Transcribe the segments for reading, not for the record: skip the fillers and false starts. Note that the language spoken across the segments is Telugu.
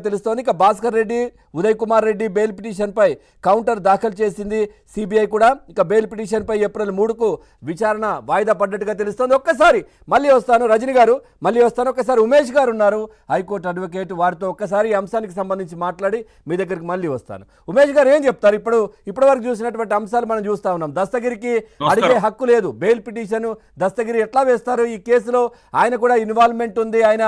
తెలుస్తోంది. ఇక భాస్కర్ రెడ్డి, ఉదయ్ కుమార్ రెడ్డి బెయిల్ పిటిషన్పై కౌంటర్ దాఖలు చేసింది సిబిఐ కూడా. ఇక బెయిల్ పిటిషన్పై ఏప్రిల్ 3కు విచారణ వాయిదా పడ్డట్టుగా తెలుస్తోంది. ఒక్కసారి మళ్ళీ వస్తాను రజని గారు, మళ్ళీ వస్తాను. ఒక్కసారి ఉమేష్ గారు ఉన్నారు, హైకోర్టు అడ్వకేట్, వారితో ఒక్కసారి ఈ అంశానికి సంబంధించి మాట్లాడి మీ దగ్గరికి మళ్ళీ వస్తాను. ఉమేష్ గారు ఏం చెప్తారు? ఇప్పటి వరకు చూసినటువంటి అంశాలు మనం చూస్తా ఉన్నాం. దస్తగిరికి అడిగే హక్కు లేదు. బెయిల్ పిటిషన్ దస్తగిరి ఎట్లా వేస్తారు? ఈ కేసులో ఆయన కూడా ఇన్వాల్వ్మెంట్ ఉంది, ఆయన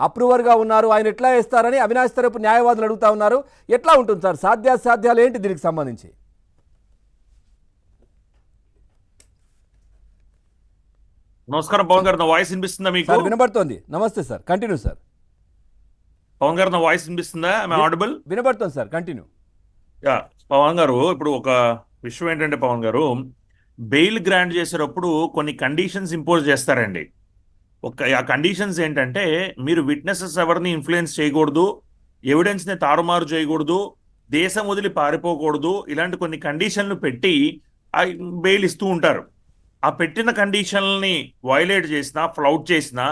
అప్రూవర్గా ఉన్నారు, ఆయన ఎట్లా వేస్తారని అవినాష్ తరపు న్యాయవాదులు అడుగుతా ఉన్నారు. ఎట్లా ఉంటుంది సార్? సాధ్యాసాధ్యాలు ఏంటి దీనికి సంబంధించి? నమస్కారం పవన్ గారు, నా వాయిస్ వినిపిస్తుందా మీకు? వినబడుతోంది. నమస్తే సార్, కంటిన్యూ సార్. పవన్ గారు, నా వాయిస్ వినిపిస్తుందా? ఆడిబుల్? వినబడుతుంది సార్, కంటిన్యూ. యా పవన్ గారు, ఇప్పుడు ఒక విషయం ఏంటంటే పవన్ గారు, బెయిల్ గ్రాంట్ చేసేటప్పుడు కొన్ని కండిషన్స్ ఇంపోజ్ చేస్తారండి. ఆ కండిషన్స్ ఏంటంటే, మీరు విట్నెసెస్ ఎవరిని ఇన్ఫ్లుయెన్స్ చేయకూడదు, ఎవిడెన్స్ని తారుమారు చేయకూడదు, దేశం వదిలి పారిపోకూడదు, ఇలాంటి కొన్ని కండిషన్లు పెట్టి బెయిల్ ఇస్తూ ఉంటారు. ఆ పెట్టిన కండిషన్లని వైలేట్ చేసినా, ఫ్లౌట్ చేసినా,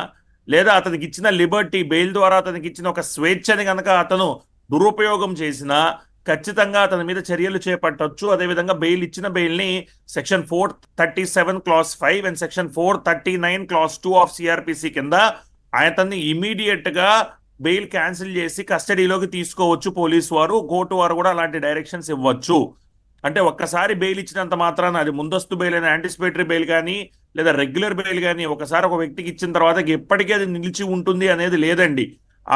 లేదా అతనికి ఇచ్చిన లిబర్టీ, బెయిల్ ద్వారా అతనికి ఇచ్చిన ఒక స్వేచ్ఛని కనుక అతను దురుపయోగం చేసినా ఖచ్చితంగా అతని మీద చర్యలు చేపట్టవచ్చు. అదేవిధంగా బెయిల్ ఇచ్చిన బెయిల్ని section 437 clause 5 and section 439 clause 2 of CrPC కింద అతన్ని ఇమీడియట్ గా బెయిల్ క్యాన్సిల్ చేసి కస్టడీలోకి తీసుకోవచ్చు పోలీసు వారు. కోర్టు వారు కూడా అలాంటి డైరెక్షన్స్ ఇవ్వచ్చు. అంటే ఒక్కసారి బెయిల్ ఇచ్చినంత మాత్రాన, అది ముందస్తు బెయిల్ అయినా, యాంటిసిపేటరీ బెయిల్ కానీ లేదా రెగ్యులర్ బెయిల్ కానీ, ఒకసారి ఒక వ్యక్తికి ఇచ్చిన తర్వాత ఎప్పటికీ అది నిలిచి ఉంటుంది అనేది లేదండి.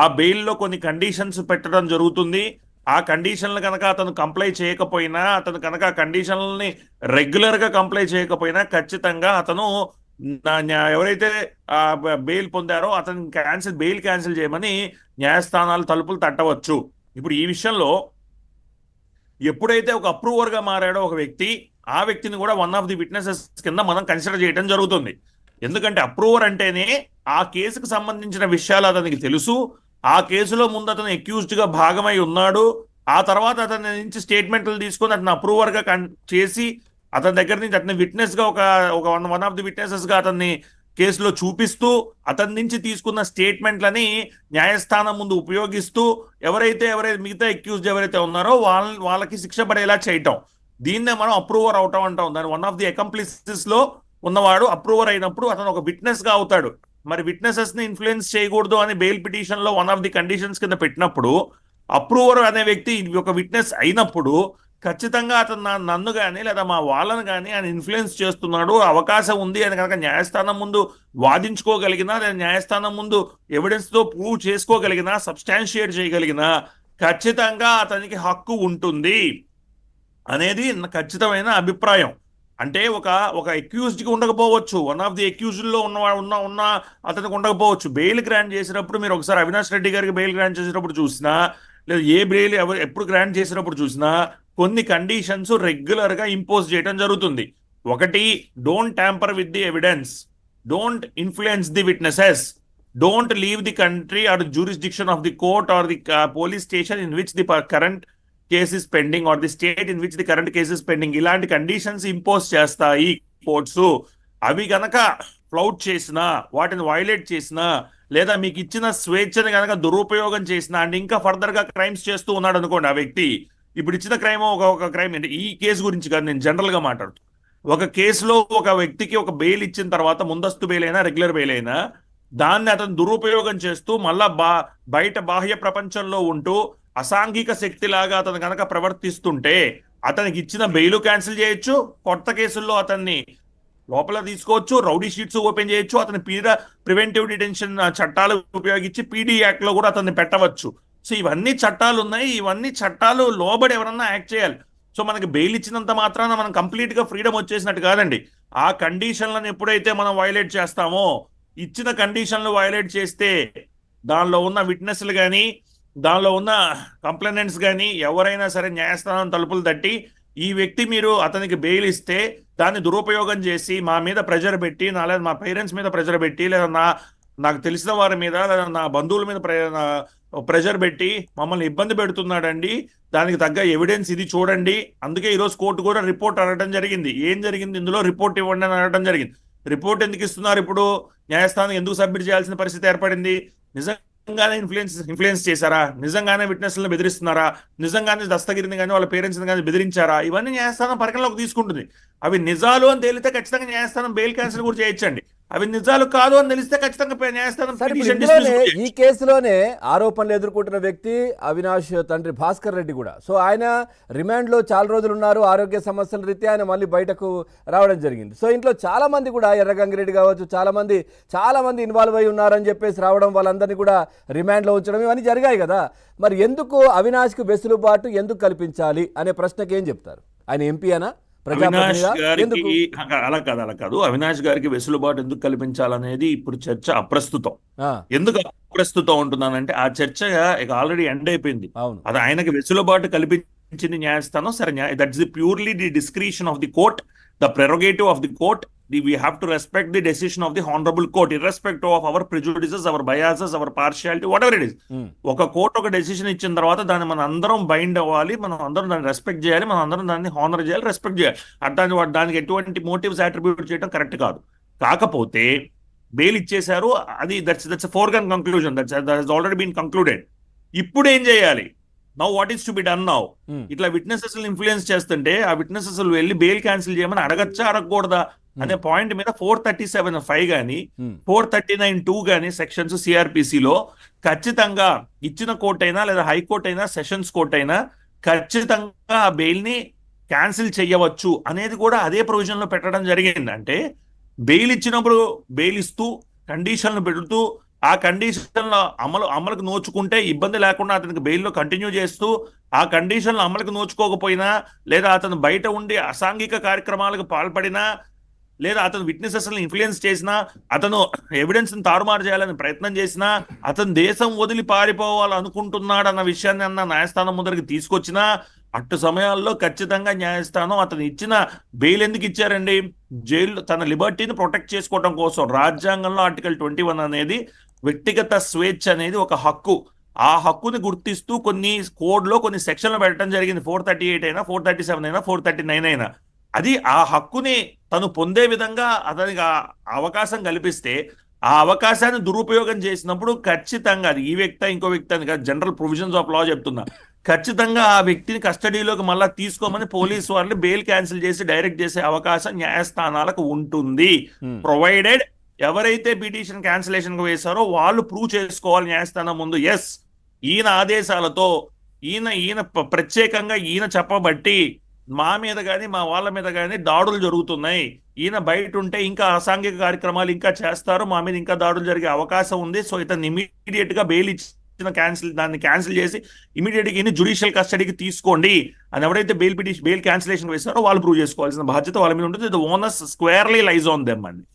ఆ బెయిల్లో కొన్ని కండిషన్స్ పెట్టడం జరుగుతుంది. ఆ కండిషన్లు కనుక అతను కంప్లై చేయకపోయినా, అతను కనుక ఆ కండిషన్లని రెగ్యులర్గా కంప్లై చేయకపోయినా ఖచ్చితంగా అతను ఎవరైతే బెయిల్ పొందారో అతను బెయిల్ క్యాన్సిల్ చేయమని న్యాయస్థానాలు తలుపులు తట్టవచ్చు. ఇప్పుడు ఈ విషయంలో ఎప్పుడైతే ఒక అప్రూవర్గా మారాడో ఒక వ్యక్తి, ఆ వ్యక్తిని కూడా వన్ ఆఫ్ ది విట్నెసెస్ కింద మనం కన్సిడర్ చేయడం జరుగుతుంది. ఎందుకంటే అప్రూవర్ అంటేనే ఆ కేసుకు సంబంధించిన విషయాలు అతనికి తెలుసు, ఆ కేసులో ముందు అతను అక్యూజ్డ్గా భాగమై ఉన్నాడు, ఆ తర్వాత అతని నుంచి స్టేట్మెంట్లు తీసుకొని అతను అప్రూవర్గా చేసి అతని దగ్గర నుంచి అతని విట్నెస్గా ఒక వన్ ఆఫ్ ది విట్నెసెస్గా అతన్ని కేసులో చూపిస్తూ అతని నుంచి తీసుకున్న స్టేట్మెంట్లని న్యాయస్థానం ముందు ఉపయోగిస్తూ ఎవరైతే మిగతా అక్యూజ్డ్ ఎవరైతే ఉన్నారో వాళ్ళకి శిక్ష పడేలా చేయటం, దీన్నే మనం అప్రూవర్ అవటం అంటాం. దాని వన్ ఆఫ్ ది అకంప్లిసెస్ లో ఉన్నవాడు అప్రూవర్ అయినప్పుడు అతను ఒక విట్నెస్ గా అవుతాడు. మరి విట్నెసెస్ ని ఇన్ఫ్లుయెన్స్ చేయకూడదు అని బెయిల్ పిటిషన్ లో వన్ ఆఫ్ ది కండిషన్స్ కింద పెట్టినప్పుడు, అప్రూవర్ అనే వ్యక్తి ఒక విట్నెస్ అయినప్పుడు ఖచ్చితంగా అతను నన్ను కానీ లేదా మా వాళ్ళని కానీ ఆయన ఇన్ఫ్లుయెన్స్ చేస్తున్నాడు, అవకాశం ఉంది అని కనుక న్యాయస్థానం ముందు వాదించుకోగలిగినా, లేదా న్యాయస్థానం ముందు ఎవిడెన్స్తో ప్రూవ్ చేసుకోగలిగినా, సబ్స్టాన్షియేట్ చేయగలిగినా ఖచ్చితంగా అతనికి హక్కు ఉంటుంది అనేది ఖచ్చితమైన అభిప్రాయం. అంటే ఒక అక్యూజ్డ్కి ఉండకపోవచ్చు, వన్ ఆఫ్ ది అక్యూజ్డ్లో ఉన్న అతనికి ఉండకపోవచ్చు. బెయిల్ గ్రాంట్ చేసినప్పుడు మీరు ఒకసారి అవినాష్ రెడ్డి గారికి బెయిల్ గ్రాంట్ చేసినప్పుడు చూసినా, లేదా ఏ బెయిల్ ఎప్పుడు గ్రాంట్ చేసినప్పుడు చూసినా కొన్ని కండిషన్స్ రెగ్యులర్గా ఇంపోజ్ చేయడం జరుగుతుంది. ఒకటి, don't tamper with the evidence, don't influence the witnesses, don't leave the country or jurisdiction of the court or the police station in which the current case is pending or the state in which the current case is pending. ఇలాంటి కండిషన్స్ ఇంపోజ్ చేస్తాయి కోర్ట్స్. అవి గనక ఫ్లౌట్ చేసినా, వాటిని వైలేట్ చేసినా, లేదా మీకు ఇచ్చిన స్వేచ్ఛని కనుక దురుపయోగం చేసినా, అండ్ ఇంకా ఫర్దర్ గా క్రైమ్స్ చేస్తూ ఉన్నాడు అనుకోండి ఆ వ్యక్తి. ఇప్పుడు ఇచ్చిన క్రైమ్ ఒక క్రైమ్ అంటే ఈ కేసు గురించి కాదు, నేను జనరల్ గా మాట్లాడుతూ, ఒక కేసులో ఒక వ్యక్తికి ఒక బెయిల్ ఇచ్చిన తర్వాత, ముందస్తు బెయిల్ అయినా రెగ్యులర్ బెయిల్ అయినా, దాన్ని అతను దురుపయోగం చేస్తూ మళ్ళా బయట బాహ్య ప్రపంచంలో ఉంటూ అసాంఘిక శక్తిలాగా అతను కనుక ప్రవర్తిస్తుంటే అతనికి ఇచ్చిన బెయిల్ క్యాన్సిల్ చేయొచ్చు, కొత్త కేసుల్లో అతన్ని లోపల తీసుకోవచ్చు, రౌడీ షీట్స్ ఓపెన్ చేయొచ్చు, అతని ప్రివెంటివ్ డిటెన్షన్ చట్టాలు ఉపయోగించి పీడీ యాక్ట్ లో కూడా అతన్ని పెట్టవచ్చు. సో ఇవన్నీ చట్టాలు ఉన్నాయి, ఇవన్నీ చట్టాలు లోబడి ఎవరన్నా యాక్ట్ చేయాలి. సో మనకి బెయిల్ ఇచ్చినంత మాత్రాన మనం కంప్లీట్ గా ఫ్రీడమ్ వచ్చేసినట్టు కాదండి. ఆ కండిషన్లను ఎప్పుడైతే మనం వైలేట్ చేస్తామో, ఇచ్చిన కండిషన్లు వైలేట్ చేస్తే దానిలో ఉన్న విట్నెస్లు కానీ, దానిలో ఉన్న కంప్లైనెంట్స్ కానీ ఎవరైనా సరే న్యాయస్థానం తలుపులు తట్టి, ఈ వ్యక్తి మీరు అతనికి బెయిల్ ఇస్తే దాన్ని దురుపయోగం చేసి మా మీద ప్రెజర్ పెట్టి, లేదా మా పేరెంట్స్ మీద ప్రెజర్ పెట్టి, లేదా నాకు తెలిసిన వారి మీద, లేదా నా బంధువుల మీద ప్రెజర్ పెట్టి మమ్మల్ని ఇబ్బంది పెడుతున్నాడండి, దానికి తగ్గ ఎవిడెన్స్ ఇది చూడండి, అందుకే ఈరోజు కోర్టు కూడా రిపోర్ట్ అడగడం జరిగింది, ఏం జరిగింది ఇందులో రిపోర్ట్ ఇవ్వండి అని అడగడం జరిగింది. రిపోర్ట్ ఎందుకు ఇస్తున్నారు? ఇప్పుడు న్యాయస్థానం ఎందుకు సబ్మిట్ చేయాల్సిన పరిస్థితి ఏర్పడింది? నిజంగా నిజంగానే ఇన్ఫ్లుయెన్స్ చేశారా, నిజంగానే విట్నెస్లను బెదిరిస్తున్నారా, నిజంగానే దస్తగిరిని కానీ వాళ్ళ పేరెంట్స్ని కానీ బెదిరించారా, ఇవన్నీ న్యాయస్థానం పరిగణలోకి తీసుకుంటుంది. అవి నిజాలు అని తేలితే ఖచ్చితంగా న్యాయస్థానం బెయిల్ క్యాన్సిల్ కూడా చేయొచ్చండి. అవి నిజాలు కాదు అని తెలిస్తే ఖచ్చితంగా న్యాయస్థానం సరే, ఇప్పుడు పిటిషన్ ఇందులోనే డిస్మిస్ ఈ చేయొచ్చు. కేసులోనే ఆరోపణలు ఎదుర్కొంటున్న వ్యక్తి అవినాష్ తండ్రి భాస్కర్ రెడ్డి కూడా. సో ఆయన రిమాండ్లో చాలా రోజులు ఉన్నారు, ఆరోగ్య సమస్యల రీత్యా ఆయన మళ్ళీ బయటకు రావడం జరిగింది. సో ఇంట్లో చాలా మంది కూడా ఎర్రగంగిరెడ్డి కావచ్చు, చాలా మంది ఇన్వాల్వ్ అయి ఉన్నారని చెప్పేసి రావడం, వాళ్ళందరినీ కూడా రిమాండ్లో ఉంచడం, ఇవన్నీ జరిగాయి కదా. మరి ఎందుకు అవినాష్కు వెసులుబాటు ఎందుకు కల్పించాలి అనే ప్రశ్నకి ఏం చెప్తారు? ఆయన ఎంపీ అనా, అవినాష్ ఎందుకు? గారికి అలా కాదు. అవినాష్ గారికి వెసులుబాటు ఎందుకు కల్పించాలనేది ఇప్పుడు చర్చ అప్రస్తుతం. ఎందుకు అప్రస్తుతం ఉంటున్నానంటే ఆ చర్చ ఇక ఆల్రెడీ ఎండ్ అయిపోయింది. అవును, అది ఆయనకి వెసులుబాటు కల్పించింది న్యాయస్థానం. సరే, that's the purely the discretion of the court, the prerogative of the court. We have to respect the decision of the honorable court, irrespective of our prejudices, our biases, our partiality, whatever it is. ఒక కోర్టు ఒక డెసిషన్ ఇచ్చిన తర్వాత దాన్ని మనం అందరం బైండ్ అవ్వాలి, మనం అందరం దాన్ని రెస్పెక్ట్ చేయాలి, మనం అందరం దాన్ని హానర్ చేయాలి, రెస్పెక్ట్ చేయాలి. దానికి ఎటువంటి మోటివ్స్ అట్రిబ్యూట్ చేయడం కరెక్ట్ కాదు. కాకపోతే బెయిల్ ఇచ్చేశారు, అది that's foregone conclusion, that has already been concluded. ఇప్పుడు ఏం చేయాలి? Now what is to be done now? ఇట్లా విట్నెసెస్ ఇన్ఫ్లుయెన్స్ చేస్తుంటే ఆ విట్నెసెస్ వెళ్ళి బెయిల్ క్యాన్సిల్ చేయమని అడగచ్చా, అడగకూడదా అనే పాయింట్ మీద 437(5) కానీ 439(2) కానీ సెక్షన్స్ సిఆర్పిసిలో ఖచ్చితంగా ఇచ్చిన కోర్ట్ అయినా లేదా హైకోర్టు అయినా సెషన్స్ కోర్ట్ అయినా ఖచ్చితంగా ఆ బెయిల్ ని క్యాన్సిల్ చేయవచ్చు అనేది కూడా అదే ప్రొవిజన్ లో పెట్టడం జరిగింది. అంటే బెయిల్ ఇచ్చినప్పుడు బెయిల్ ఇస్తూ కండిషన్లు పెడుతూ ఆ కండిషన్ల అమలుకు నోచుకుంటే ఇబ్బంది లేకుండా అతనికి బెయిల్లో కంటిన్యూ చేస్తూ, ఆ కండిషన్లు అమలుకు నోచుకోకపోయినా లేదా అతను బయట ఉండి అసాంఘిక కార్యక్రమాలకు పాల్పడినా లేదా అతను విట్నెసెస్ ఇన్ఫ్లుయెన్స్ చేసినా, అతను ఎవిడెన్స్ ని తారుమారు చేయాలని ప్రయత్నం చేసినా, అతను దేశం వదిలి పారిపోవాలనుకుంటున్నాడు అన్న విషయాన్ని న్యాయస్థానం ముందరికి తీసుకొచ్చినా, అటు సమయాల్లో ఖచ్చితంగా న్యాయస్థానం అతను ఇచ్చిన బెయిల్ ఎందుకు ఇచ్చారండి? జైలు తన లిబర్టీని ప్రొటెక్ట్ చేసుకోవడం కోసం. రాజ్యాంగంలో ఆర్టికల్ 21 అనేది వ్యక్తిగత స్వేచ్ఛ అనేది ఒక హక్కు. ఆ హక్కుని గుర్తిస్తూ కొన్ని కోడ్లో కొన్ని సెక్షన్లు పెట్టడం జరిగింది. 438 అయినా, 437 అయినా, 439 అయినా. అది ఆ హక్కుని తను పొందే విధంగా అతనికి అవకాశం కల్పిస్తే, ఆ అవకాశాన్ని దురుపయోగం చేసినప్పుడు ఖచ్చితంగా అది ఈ వ్యక్తి ఇంకో వ్యక్తి అని కాదు, జనరల్ ప్రొవిజన్స్ ఆఫ్ లా చెప్తున్నా, ఖచ్చితంగా ఆ వ్యక్తిని కస్టడీలోకి మళ్ళా తీసుకోమని పోలీసు వాళ్ళు బెయిల్ క్యాన్సిల్ చేసి డైరెక్ట్ చేసే అవకాశం న్యాయస్థానాలకు ఉంటుంది. ప్రొవైడెడ్ ఎవరైతే పిటిషన్ క్యాన్సిలేషన్ వేశారో వాళ్ళు ప్రూవ్ చేసుకోవాలి న్యాయస్థానం ముందు, ఎస్ ఈయన ఆదేశాలతో ఈయన ప్రత్యేకంగా ఈయన చెప్పబట్టి మా మీద కానీ మా వాళ్ళ మీద కానీ దాడులు జరుగుతున్నాయి, ఈయన బయట ఉంటే ఇంకా అసాంఘిక కార్యక్రమాలు ఇంకా చేస్తారు, మా మీద ఇంకా దాడులు జరిగే అవకాశం ఉంది, సో ఇతను ఇమీడియట్ గా బెయిల్ ఇచ్చిన దాన్ని క్యాన్సిల్ చేసి ఇమీడియట్ గా ఈయన జ్యుడిషియల్ కస్టడీకి తీసుకోండి అని ఎవరైతే బెయిల్ క్యాన్సిలేషన్ వేస్తారో వాళ్ళు ప్రూవ్ చేసుకోవాల్సిన బాధ్యత వాళ్ళ మీద ఉంటుంది. The owners squarely లైజ్ on them అండి.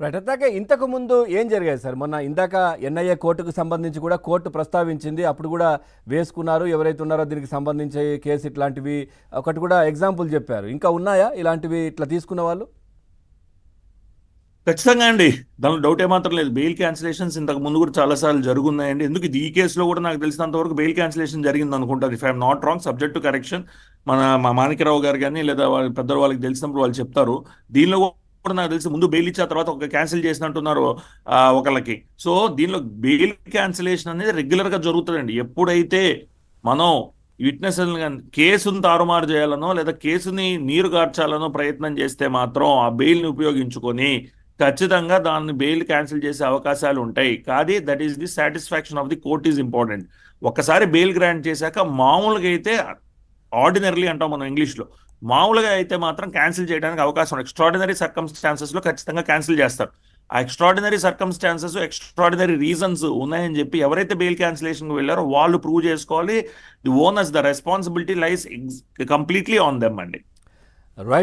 రైట్. అట్లాగే ఇంతకు ముందు ఏం జరిగాయి సార్? మొన్న ఇందాక ఎన్ఐఏ కోర్టుకు సంబంధించి కూడా కోర్టు ప్రస్తావించింది, అప్పుడు కూడా వేసుకున్నారు ఎవరైతే ఉన్నారో దీనికి సంబంధించి కేసు, ఇట్లాంటివి ఒకటి కూడా ఎగ్జాంపుల్ చెప్పారు. ఇంకా ఉన్నాయా ఇలాంటివి ఇట్లా తీసుకున్న వాళ్ళు? ఖచ్చితంగా అండి, దానిలో డౌట్ ఏమాత్రం లేదు. బెయిల్ క్యాన్సిలేషన్స్ ఇంతకు ముందు కూడా చాలా సార్లు జరుగున్నాయండి. ఎందుకు ఈ కేసులో కూడా నాకు తెలిసినంత వరకు బెయిల్ క్యాన్సిలేషన్ జరిగింది అనుకుంటారు, if I'm not wrong, subject to correction. మా మాణిక్యరావు గారు కానీ లేదా పెద్దలు వాళ్ళకి తెలిసినప్పుడు వాళ్ళు చెప్తారు. దీనిలో కూడా నాకు తెలిసి ముందు బెయిల్ ఇచ్చిన తర్వాత ఒక క్యాన్సిల్ చేసినట్టున్నారు ఒకళ్ళకి. సో దీనిలో బెయిల్ క్యాన్సిలేషన్ అనేది రెగ్యులర్ గా జరుగుతుందండి. ఎప్పుడైతే మనం విట్నెస్ కేసును తారుమారు చేయాలనో లేదా కేసుని నీరు గార్చాలనో ప్రయత్నం చేస్తే మాత్రం ఆ బెయిల్ని ఉపయోగించుకొని ఖచ్చితంగా దాన్ని బెయిల్ క్యాన్సిల్ చేసే అవకాశాలు ఉంటాయి. కానీ that is the satisfaction of the court is important. ఒక్కసారి బెయిల్ గ్రాంట్ చేశాక మామూలుగా అయితే ఆర్డినరీలీ అంటాం మనం ఇంగ్లీష్లో, మామూలుగా అయితే మాత్రం క్యాన్సిల్ చేయడానికి అవకాశం, ఎక్స్ట్రాడినరీ సర్కమ్స్టాన్సెస్లో ఖచ్చితంగా క్యాన్సిల్ చేస్తారు. ఆ ఎక్స్ట్రాడినరీ సర్కమ్స్టాన్సెస్, ఎక్స్ట్రాడినరీ రీజన్స్ ఉన్నాయని చెప్పి ఎవరైతే బెయిల్ క్యాన్సిలేషన్కి వెళ్ళారో వాళ్ళు ప్రూవ్ చేసుకోవాలి. The owners, the responsibility lies completely on them అండి. రైట్.